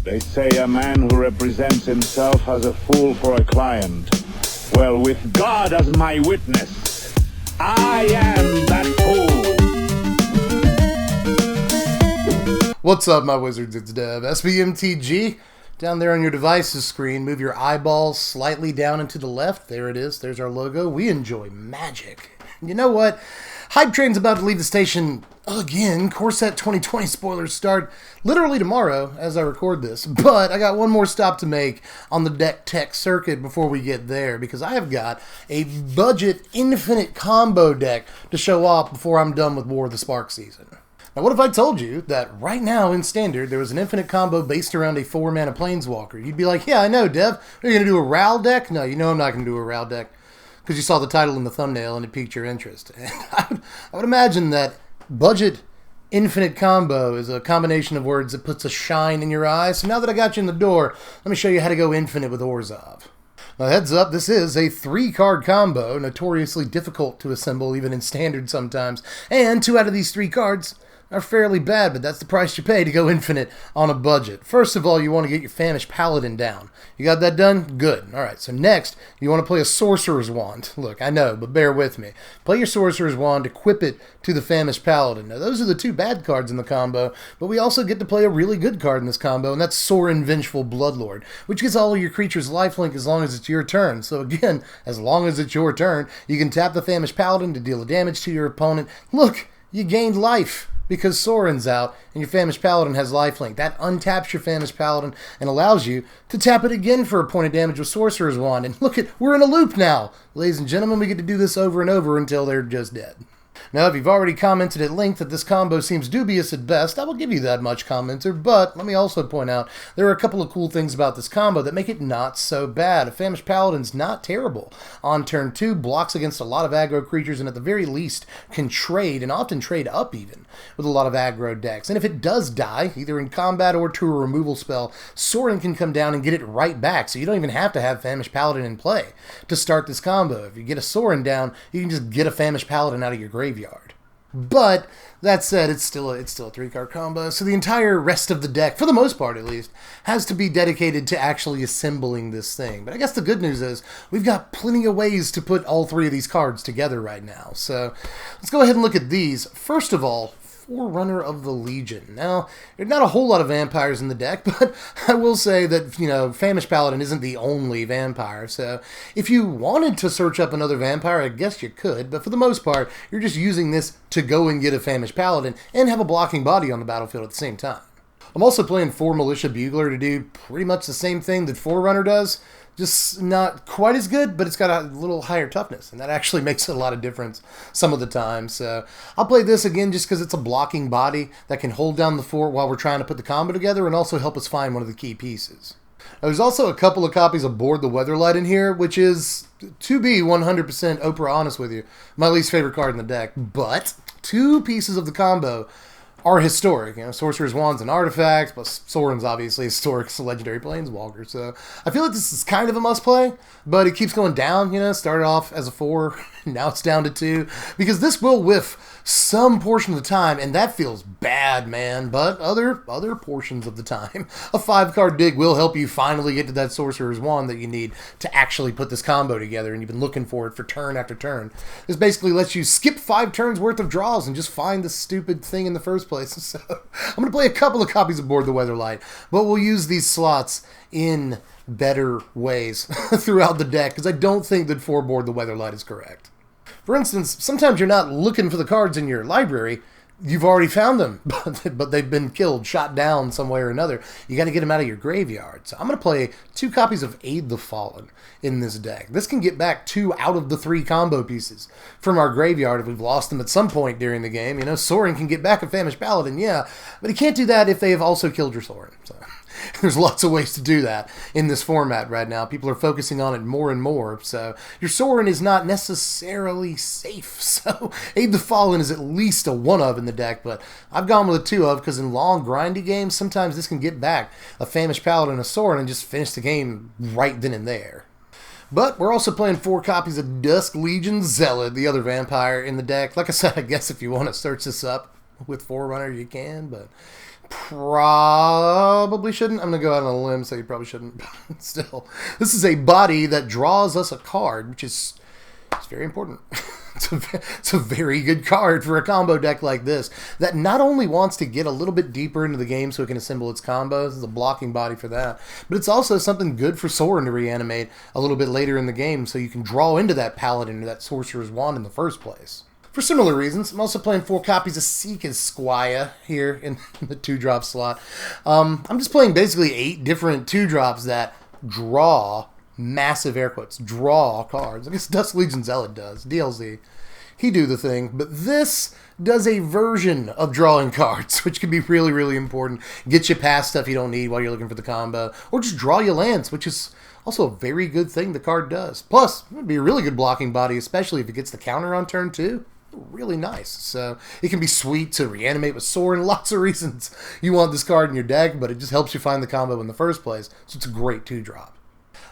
They say a man who represents himself as a fool for a client. Well, with God as my witness, I am that fool. What's up, my wizards? It's Dev. Mtg. Down there on your device's screen, move your eyeballs slightly down and to the left. There it is. There's our logo. We enjoy magic. You know what? Hype Train's about to leave the station again. Core Set 2020 spoilers start literally tomorrow as I record this. But I got one more stop to make on the Deck Tech circuit before we get there, because I have got a budget infinite combo deck to show off before I'm done with War of the Spark season. Now, what if I told you that right now in Standard there was an infinite combo based around a 4-mana Planeswalker? You'd be like, yeah, I know, Dev. Are you going to do a RAL deck? No, you know I'm not going to do a RAL deck, because you saw the title in the thumbnail and it piqued your interest. And I would imagine that budget infinite combo is a combination of words that puts a shine in your eyes. So now that I got you in the door, let me show you how to go infinite with Orzhov. Now, heads up, this is a 3-card combo, notoriously difficult to assemble even in Standard sometimes. And 2 out of these 3 cards are fairly bad, but that's the price you pay to go infinite on a budget. First of all, you want to get your famished Paladin down. You got that done? Good. Alright, so next, you want to play a Sorcerer's Wand. Look, I know, but bear with me. Play your Sorcerer's Wand, equip it to the famished Paladin. Now, those are the 2 bad cards in the combo, but we also get to play a really good card in this combo, and that's Sorin Vengeful Bloodlord, which gives all of your creatures lifelink as long as it's your turn. So again, as long as it's your turn, you can tap the famished Paladin to deal damage to your opponent. Look, you gained life, because Sorin's out and your famished Paladin has lifelink. That untaps your famished Paladin and allows you to tap it again for a point of damage with Sorcerer's Wand. And look, we're in a loop now. Ladies and gentlemen, we get to do this over and over until they're just dead. Now, if you've already commented at length that this combo seems dubious at best, I will give you that much, commenter, but let me also point out there are a couple of cool things about this combo that make it not so bad. A famished Paladin's not terrible. On turn 2, blocks against a lot of aggro creatures, and at the very least can trade, and often trade up even, with a lot of aggro decks. And if it does die, either in combat or to a removal spell, Sorin can come down and get it right back, so you don't even have to have famished Paladin in play to start this combo. If you get a Sorin down, you can just get a famished Paladin out of your graveyard. But that said, it's still a 3-card combo, so the entire rest of the deck, for the most part at least, has to be dedicated to actually assembling this thing. But I guess the good news is we've got plenty of ways to put all 3 of these cards together right now. So let's go ahead and look at these. First of all, Forerunner of the Legion. Now, there's not a whole lot of vampires in the deck, but I will say that, famished Paladin isn't the only vampire, so if you wanted to search up another vampire, I guess you could, but for the most part, you're just using this to go and get a famished Paladin and have a blocking body on the battlefield at the same time. I'm also playing 4 Militia Bugler to do pretty much the same thing that Forerunner does, just not quite as good, but it's got a little higher toughness, and that actually makes a lot of difference some of the time. So I'll play this again just because it's a blocking body that can hold down the fort while we're trying to put the combo together and also help us find one of the key pieces. Now, there's also a couple of copies of Board the Weatherlight in here, which is, to be 100% Oprah honest with you, my least favorite card in the deck, but 2 pieces of the combo are historic. Sorcerer's Wand's an artifact, plus Sorin's obviously historic, it's a legendary planeswalker. So I feel like this is kind of a must-play, but it keeps going down. Started off as a 4, now it's down to 2, because this will whiff some portion of the time, and that feels bad, man. But other portions of the time, a 5-card dig will help you finally get to that Sorcerer's Wand that you need to actually put this combo together, and you've been looking for it for turn after turn. This basically lets you skip 5 turns worth of draws and just find the stupid thing in the first place. So I'm going to play a couple of copies of Board the Weatherlight, but we'll use these slots in better ways throughout the deck, because I don't think that 4 Board the Weatherlight is correct. For instance, sometimes you're not looking for the cards in your library, you've already found them, but they've been killed, shot down some way or another. You got to get them out of your graveyard. So I'm going to play 2 copies of Aid the Fallen in this deck. This can get back 2 out of the 3 combo pieces from our graveyard if we've lost them at some point during the game. Sorin can get back a famished Paladin, yeah, but he can't do that if they have also killed your Sorin. So there's lots of ways to do that in this format right now. People are focusing on it more and more, so your Sorin is not necessarily safe. So Aid the Fallen is at least a 1-of in the deck, but I've gone with a 2-of because in long, grindy games, sometimes this can get back a famished Paladin and a Sorin and just finish the game right then and there. But we're also playing 4 copies of Dusk Legion Zealot, the other vampire in the deck. Like I said, I guess if you want to search this up with Forerunner, you can, but probably shouldn't. I'm going to go out on a limb, so you probably shouldn't. But still, this is a body that draws us a card, which is it's very important. It's a very good card for a combo deck like this that not only wants to get a little bit deeper into the game so it can assemble its combos, it's a blocking body for that, but it's also something good for Sorin to reanimate a little bit later in the game so you can draw into that Paladin or that Sorcerer's Wand in the first place. For similar reasons, I'm also playing 4 copies of Seeker's Squire here in the 2-drop slot. I'm just playing basically 8 different 2-drops that draw, massive air quotes, draw cards. I guess Dust Legion Zealot does, DLZ. He do the thing, but this does a version of drawing cards, which can be really, really important. Get you past stuff you don't need while you're looking for the combo, or just draw you lands, which is also a very good thing the card does. Plus, it would be a really good blocking body, especially if it gets the counter on turn 2. Really nice. So it can be sweet to reanimate with Sorin. Lots of reasons you want this card in your deck, but it just helps you find the combo in the first place. So it's a great 2-drop.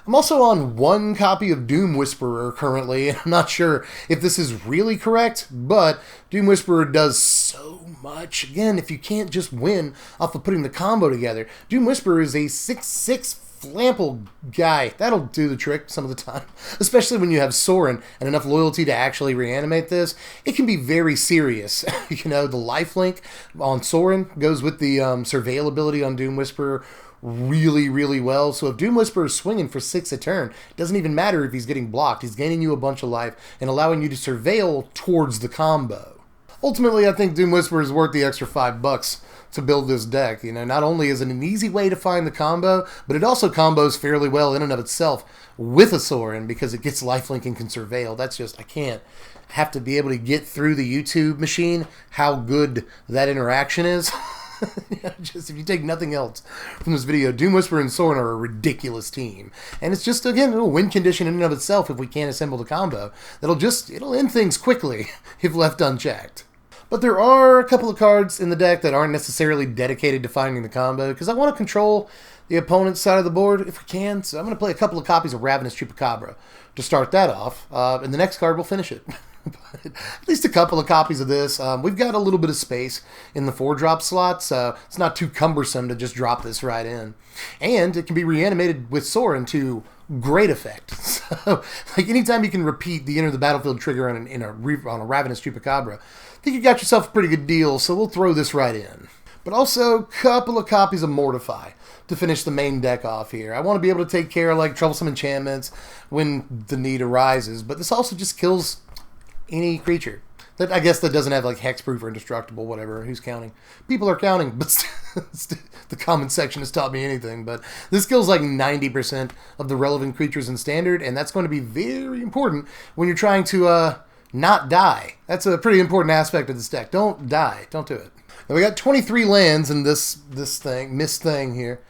I'm also on 1 copy of Doom Whisperer currently, and I'm not sure if this is really correct, but Doom Whisperer does so much. Again, if you can't just win off of putting the combo together, Doom Whisperer is a 6/6 flample guy. That'll do the trick some of the time, especially when you have Sorin and enough loyalty to actually reanimate this. It can be very serious. You know, the lifelink on Sorin goes with the surveillability on Doom Whisperer really, really well. So if Doom Whisperer is swinging for 6 a turn, it doesn't even matter if he's getting blocked. He's gaining you a bunch of life and allowing you to surveil towards the combo. Ultimately, I think Doom Whisperer is worth the extra $5 to build this deck. You know, not only is it an easy way to find the combo, but it also combos fairly well in and of itself with a Sorin because it gets lifelink and can surveil. That's just, I have to be able to get through the YouTube machine how good that interaction is. Just if you take nothing else from this video, Doom Whisperer and Sorin are a ridiculous team. And it's just, again, a win condition in and of itself if we can't assemble the combo. It'll end things quickly if left unchecked. But there are a couple of cards in the deck that aren't necessarily dedicated to finding the combo, because I want to control the opponent's side of the board if we can. So I'm going to play a couple of copies of Ravenous Chupacabra to start that off, and the next card will finish it. But at least a couple of copies of this. We've got a little bit of space in the 4-drop slot, so it's not too cumbersome to just drop this right in. And it can be reanimated with Sorin to great effect. So, like, anytime you can repeat the enter the battlefield trigger on a Ravenous Chupacabra, I think you got yourself a pretty good deal, so we'll throw this right in. But also, a couple of copies of Mortify to finish the main deck off here. I want to be able to take care of, like, troublesome enchantments when the need arises, but this also just kills any creature. That, I guess, that doesn't have, like, hexproof or indestructible, whatever. Who's counting? People are counting, but the comment section has taught me anything. But this kills, like, 90% of the relevant creatures in Standard, and that's going to be very important when you're trying to not die. That's a pretty important aspect of this deck. Don't die. Don't do it. Now, we got 23 lands in this thing here.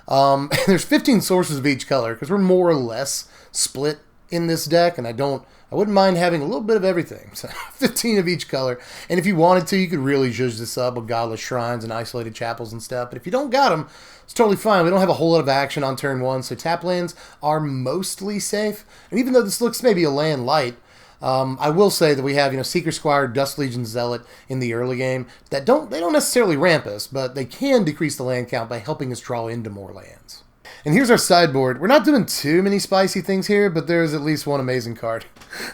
There's 15 sources of each color, because we're more or less split in this deck, and I wouldn't mind having a little bit of everything. So 15 of each color. And if you wanted to, you could really zhuzh this up with Godless Shrines and Isolated Chapels and stuff. But if you don't got them, it's totally fine. We don't have a whole lot of action on turn 1, so tap lands are mostly safe. And even though this looks maybe a land light, I will say that we have, Seeker Squire, Dust Legion Zealot in the early game that don't necessarily ramp us, but they can decrease the land count by helping us draw into more lands. And here's our sideboard. We're not doing too many spicy things here, but there's at least one amazing card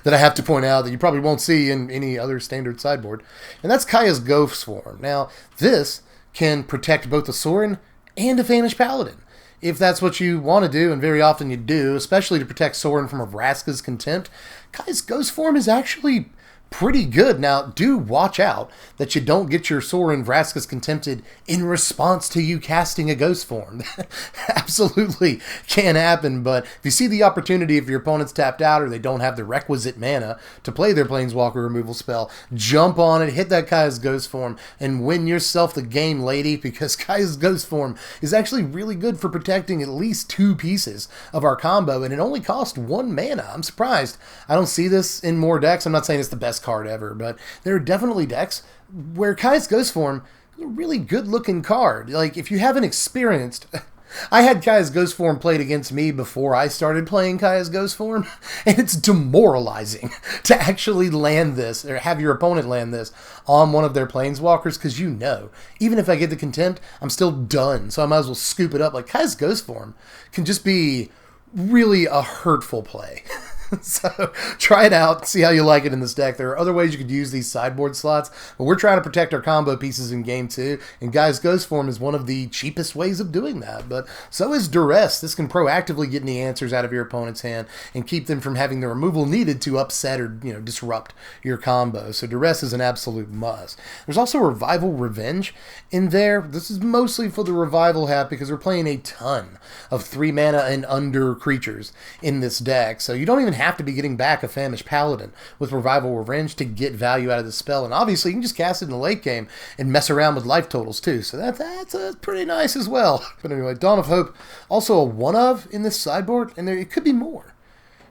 that I have to point out that you probably won't see in any other standard sideboard, and that's Kaya's Ghost Swarm. Now, this can protect both a Sorin and a Famished Paladin, if that's what you want to do, and very often you do, especially to protect Sorin from a Vraska's Contempt. Kaya's Ghost Form is actually pretty good. Now, do watch out that you don't get your Sorin Vraska's Contempted in response to you casting a Ghost Form. That absolutely can happen, but if you see the opportunity, if your opponent's tapped out or they don't have the requisite mana to play their Planeswalker removal spell, jump on it, hit that Kaya's Ghost Form, and win yourself the game, lady, because Kaya's Ghost Form is actually really good for protecting at least 2 pieces of our combo, and it only costs 1 mana. I'm surprised I don't see this in more decks. I'm not saying it's the best card ever, but there are definitely decks where Kaya's Ghost Form is a really good looking card. Like, if you haven't experienced I had Kaya's Ghost Form played against me before I started playing Kaya's Ghost Form, and it's demoralizing to actually land this, or have your opponent land this, on one of their Planeswalkers, because you know, even if I get the Contempt, I'm still done, so I might as well scoop it up. Like, Kaya's Ghost Form can just be really a hurtful play. So try it out, see how you like it in this deck. There are other ways you could use these sideboard slots, but we're trying to protect our combo pieces in game 2, and Guy's Ghost Form is one of the cheapest ways of doing that. But so is Duress. This can proactively get any answers out of your opponent's hand and keep them from having the removal needed to upset or disrupt your combo. So Duress is an absolute must. There's also Revival Revenge in there. This is mostly for the Revival half because we're playing a ton of 3 mana and under creatures in this deck, so you don't even have to be getting back a Famished Paladin with Revival Revenge to get value out of the spell. And obviously, you can just cast it in the late game and mess around with life totals too. So that's pretty nice as well. But anyway, Dawn of Hope, also a one-of in this sideboard, and it could be more.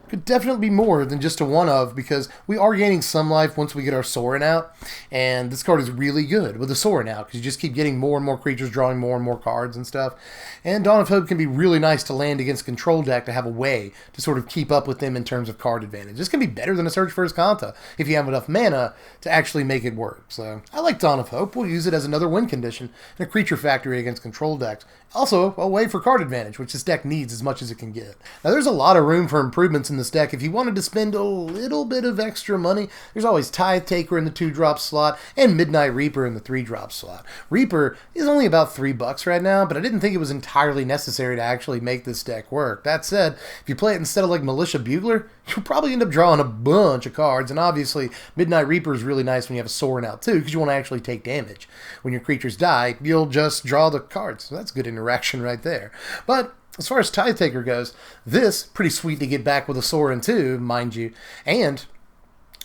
Could definitely be more than just a one-of, because we are gaining some life once we get our Sorin out, and this card is really good with the Sorin out, because you just keep getting more and more creatures, drawing more and more cards and stuff. And Dawn of Hope can be really nice to land against control deck to have a way to sort of keep up with them in terms of card advantage. This can be better than a Search for Azcanta if you have enough mana to actually make it work. So I like Dawn of Hope. We'll use it as another win condition and a creature factory against control decks. Also, a way for card advantage, which this deck needs as much as it can get. Now, there's a lot of room for improvements in this deck. If you wanted to spend a little bit of extra money, there's always Tithe Taker in the 2-drop slot and Midnight Reaper in the 3-drop slot. Reaper is only about $3 right now, but I didn't think it was entirely necessary to actually make this deck work. That said, if you play it instead of like Militia Bugler, you'll probably end up drawing a bunch of cards, and obviously Midnight Reaper is really nice when you have a Sorin out too, because you want to actually take damage. When your creatures die, you'll just draw the cards, so that's good interaction right there. But as far as Tithe Taker goes, this, pretty sweet to get back with a Sorin too, mind you, and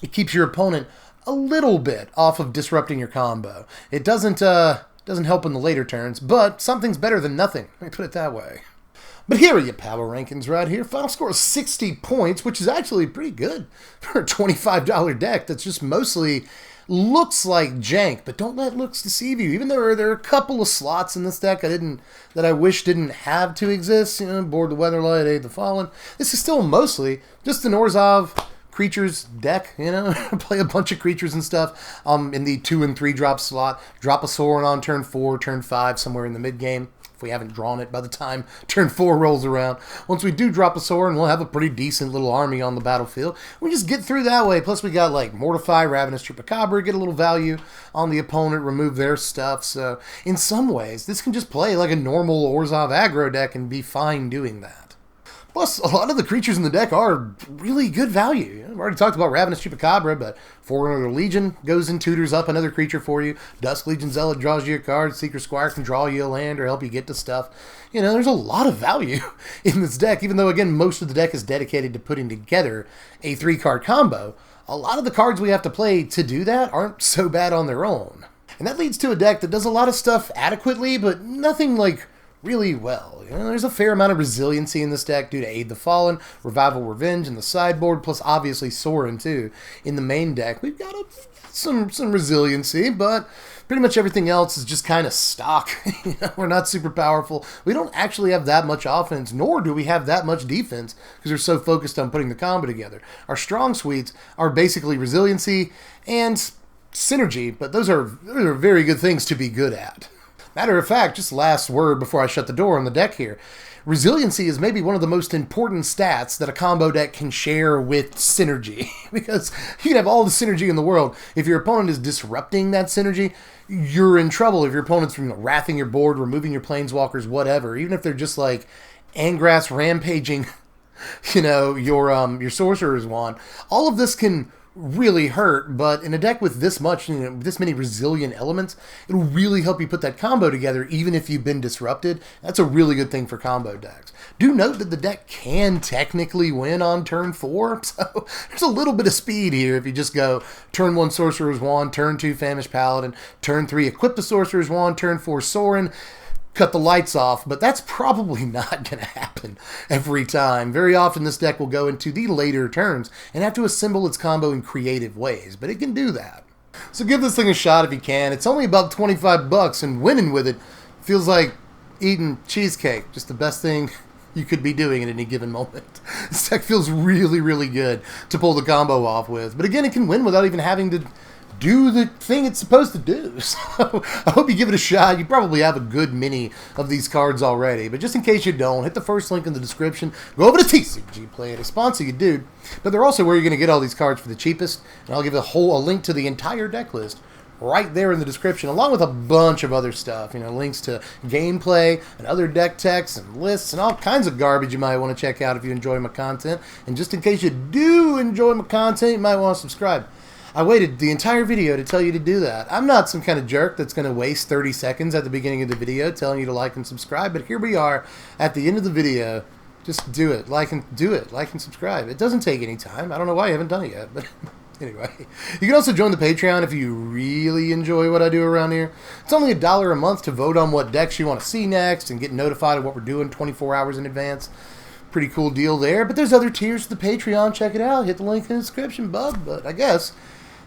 it keeps your opponent a little bit off of disrupting your combo. It doesn't help in the later turns, but something's better than nothing, let me put it that way. But here are your power rankings right here. Final score is 60 points, which is actually pretty good for a $25 deck that's just mostly looks like jank, but don't let looks deceive you. Even though there are a couple of slots in this deck that I wish didn't have to exist, Board the Weatherlight, Aid the Fallen. This is still mostly just an Orzhov creatures deck, play a bunch of creatures and stuff in the 2 and 3 drop slot, drop a Sorin on turn 4, turn 5, somewhere in the mid game. If we haven't drawn it by the time turn 4 rolls around. Once we do drop a Sorin, we'll have a pretty decent little army on the battlefield. We just get through that way. Plus we got like Mortify, Ravenous Chupacabra, get a little value on the opponent, remove their stuff. So in some ways, this can just play like a normal Orzhov aggro deck and be fine doing that. Plus, a lot of the creatures in the deck are really good value. I've already talked about Ravenous Chupacabra, but Forerunner Legion goes and tutors up another creature for you. Dusk Legion Zealot draws you a card. Secret Squire can draw you a land or help you get to stuff. There's a lot of value in this deck, even though, again, most of the deck is dedicated to putting together a 3-card combo. A lot of the cards we have to play to do that aren't so bad on their own. And that leads to a deck that does a lot of stuff adequately, but nothing like really well. There's a fair amount of resiliency in this deck due to Aid the Fallen, Revival Revenge in the sideboard, plus obviously Sorin too in the main deck. We've got some resiliency, but pretty much everything else is just kind of stock. We're not super powerful. We don't actually have that much offense, nor do we have that much defense because we're so focused on putting the combo together. Our strong suites are basically resiliency and synergy, but those are very good things to be good at. Matter of fact, just last word before I shut the door on the deck here. Resiliency is maybe one of the most important stats that a combo deck can share with synergy. Because you can have all the synergy in the world. If your opponent is disrupting that synergy, you're in trouble. If your opponent's wrathing your board, removing your planeswalkers, whatever. Even if they're just like Angrass rampaging, your Sorcerer's Wand. All of this can really hurt, but in a deck with this much, this many resilient elements, it'll really help you put that combo together even if you've been disrupted. That's a really good thing for combo decks. Do note that the deck can technically win on turn 4, so there's a little bit of speed here if you just go turn 1 Sorcerer's Wand, turn 2 Famished Paladin, turn 3 equip the Sorcerer's Wand, turn 4 Sorin, cut the lights off, but that's probably not going to happen every time. Very often this deck will go into the later turns and have to assemble its combo in creative ways, but it can do that. So give this thing a shot if you can. It's only about $25 and winning with it feels like eating cheesecake. Just the best thing you could be doing at any given moment. This deck feels really, really good to pull the combo off with. But again, it can win without even having to do the thing it's supposed to do. So I hope you give it a shot. You probably have a good many of these cards already. But just in case you don't, hit the first link in the description. Go over to TCG Play. They sponsor you, dude. But they're also where you're going to get all these cards for the cheapest. And I'll give a link to the entire deck list right there in the description, along with a bunch of other stuff. You know, links to gameplay and other deck techs and lists and all kinds of garbage you might want to check out if you enjoy my content. And just in case you do enjoy my content, you might want to subscribe. I waited the entire video to tell you to do that. I'm not some kind of jerk that's going to waste 30 seconds at the beginning of the video telling you to like and subscribe, but here we are at the end of the video. Just do it. Like and subscribe. It doesn't take any time. I don't know why you haven't done it yet, but anyway. You can also join the Patreon if you really enjoy what I do around here. It's only $1 a month to vote on what decks you want to see next and get notified of what we're doing 24 hours in advance. Pretty cool deal there, but there's other tiers to the Patreon. Check it out. Hit the link in the description, bub. But I guess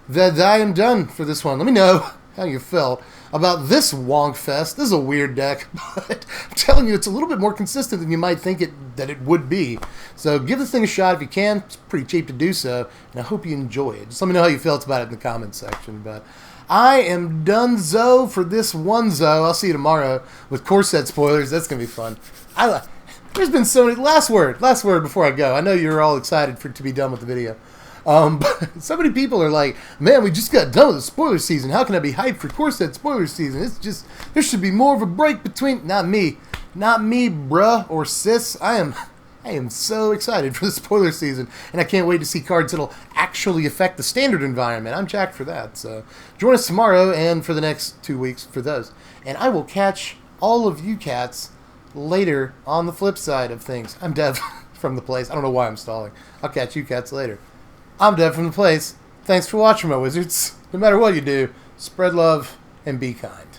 that I am done for this one. Let me know how you felt about this Wonk Fest. This is a weird deck, but I'm telling you, it's a little bit more consistent than you might think that it would be. So give this thing a shot if you can. It's pretty cheap to do so, and I hope you enjoy it. Just let me know how you felt about it in the comments section. But I am done-zo for this one-zo. I'll see you tomorrow with core set spoilers. That's going to be fun. There's been so many... Last word before I go. I know you're all excited to be done with the video. But so many people are like, man, we just got done with the spoiler season. How can I be hyped for core set spoiler season? It's just, there should be more of a break between... Not me, bruh or sis. I am so excited for the spoiler season, and I can't wait to see cards that'll actually affect the standard environment. I'm jacked for that. So join us tomorrow and for the next 2 weeks for those. And I will catch all of you cats later on the flip side of things. I'm Dev from the place. I don't know why I'm stalling. I'll catch you cats later. I'm Dev from the place. Thanks for watching, my wizards. No matter what you do, spread love and be kind.